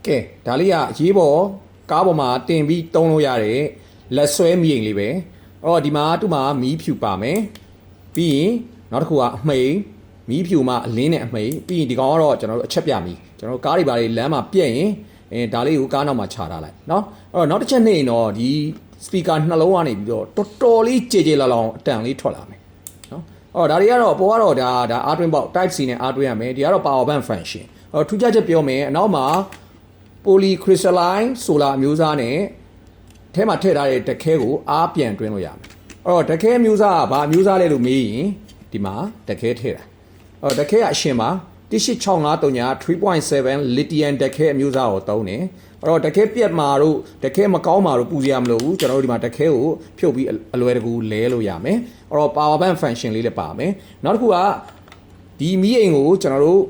ကဲဒါလေးကရေးပေါ်ကားပေါ်မှာတင်ပြီးတုံးလို့ရတဲ့လက်ဆွဲမီးအိမ်လေးပဲအော်ဒီမှာသူ့မှာမီးဖြူပါမယ်ပြီးရင်နောက်တစ်ခုကအမှိန်မီးဖြူမှာအလင်းနဲ့အမှိန်ပြီးရင်ဒီကောင်ကတော့ကျွန်တော်တို့အချက်ပြမီးကျွန်တော်တို့ကားတွေဘာတွေလမ်းမှာပြက်ရင်ဒါလေးကိုကားနောက်မှာခြာထားလိုက်เนาะအဲ့တော့နောက်တစ်ချက်နေရင်တော့ဒီ speaker နှလုံးကနေပြီးတော့တော်တော်လေးကြေကြေလောင်လောင်အတန်လေးထွက်လာမယ်เนาะအော်ဒါတွေကတော့အပေါ်ကတော့ဒါ R twin box type C နဲ့ R twin ရမယ်ဒီကတော့ power bank function အော်ထူးခြားချက်ပြောမယ်အနောက်မှာ polycrystalline solar အမျိုးအစားနဲ့ထဲမှာထည့်ထားတဲ့တခဲကိုအားပြန်တွင်းလို့ရမယ်အဲ့တော့တခဲအမျိုးအစားကဘာအမျိုးအစားလဲလို့မေးရင်ဒီမှာတခဲထည့်တာအဲ့တော့တခဲကအရှင်မှာ18653.7 lithium တခဲအမျိုးအစားကိုသုံးတယ်အဲ့တော့တခဲပြက်မှာတို့တခဲမကောင်းမှာတို့ပူစရာမလိုဘူးကျွန်တော်တို့ဒီမှာတခဲကိုဖြုတ်ပြီးအလွယ်တကူလဲလို့ရမယ်အဲ့တော့ power bank function လေးလည်းပါမယ်နောက်တစ်ခုကဒီမီးအိမ်ကိုကျွန်တော်တို့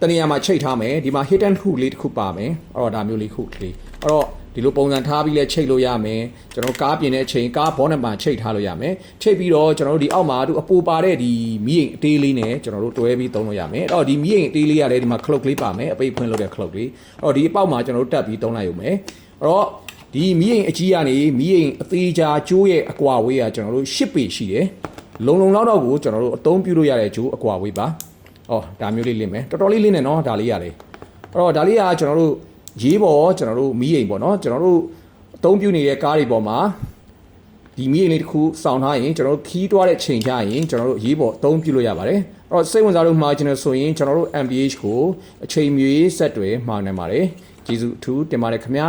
တနေရာမှာချိတ်ထားမယ်ဒီမှာ hidden hook လေးတစ်ခုပါမယ်အဲ့တော့ဒါမျိုးလေးခုလေးအဲ့တော့ဒီလိုပုံစံထားပြီးလဲချိတ်လို့ရမယ်ကျွန်တော်ကားပြင်တဲ့အချိန်ကားဘောနက်မှာချိတ်ထားလို့ရမယ်ချိတ်ပြီးတော့ကျွန်တော်တို့ဒီအောက်မှာသူအပူပါတဲ့ဒီမီးအိမ်အသေးလေးနဲ့ကျွန်တော်တို့တွဲပြီးသုံးလို့ရမယ်အဲ့တော့ဒီမီးအိမ်အသေးလေးကလည်းဒီမှာ clock လေးပါမယ်အပိတ်ဖွင့်လုပ်တဲ့ clock လေးအဲ့တော့ဒီအပေါက်မှာကျွန်တော်တို့တက်ပြီးသုံးလိုက်ရုံပဲအဲ့တော့ဒီမီးအိမ်အကြီးကနေမီးအိမ်အသေးချာကျိုးရဲ့အကွာဝေးကကျွန်တော်တို့10ပေရှိတယ်လုံလောက်တော့ကိုကျွန်တော်တို့အသုံးပြုလို့ရတဲ့ကျိုးအကွာဝေးပါအော်ဒါမျိုးလေးလင်းမယ်တော်တော်လေးလင်းနေနော်ဒါလေးရတယ်အဲ့တော့ဒါလေးကကျွန်တော်တို့ရေးပေါ်ကျွန်တော်တို့မီးအိမ်ပေါ့နော်ကျွန်တော်တို့အသုံးပြုနေတဲ့ကားတွေပေါ်မှာဒီမီးအိမ်လေးတစ်ခုစောင့်ထားရင်ကျွန်တော်တို့ခီးတွားတဲ့ချိန်ကြရင်ကျွန်တော်တို့ရေးပေါ်အသုံးပြုလို့ရပါတယ်အဲ့တော့စိတ်ဝင်စားလို့မှာကျွန်တော်ဆိုရင်ကျွန်တော်တို့ MPH ကိုအချိန်မီဆက်တွဲမှာနိုင်ပါတယ်ကျေးဇူးအထူးတင်ပါတယ်ခင်ဗျာ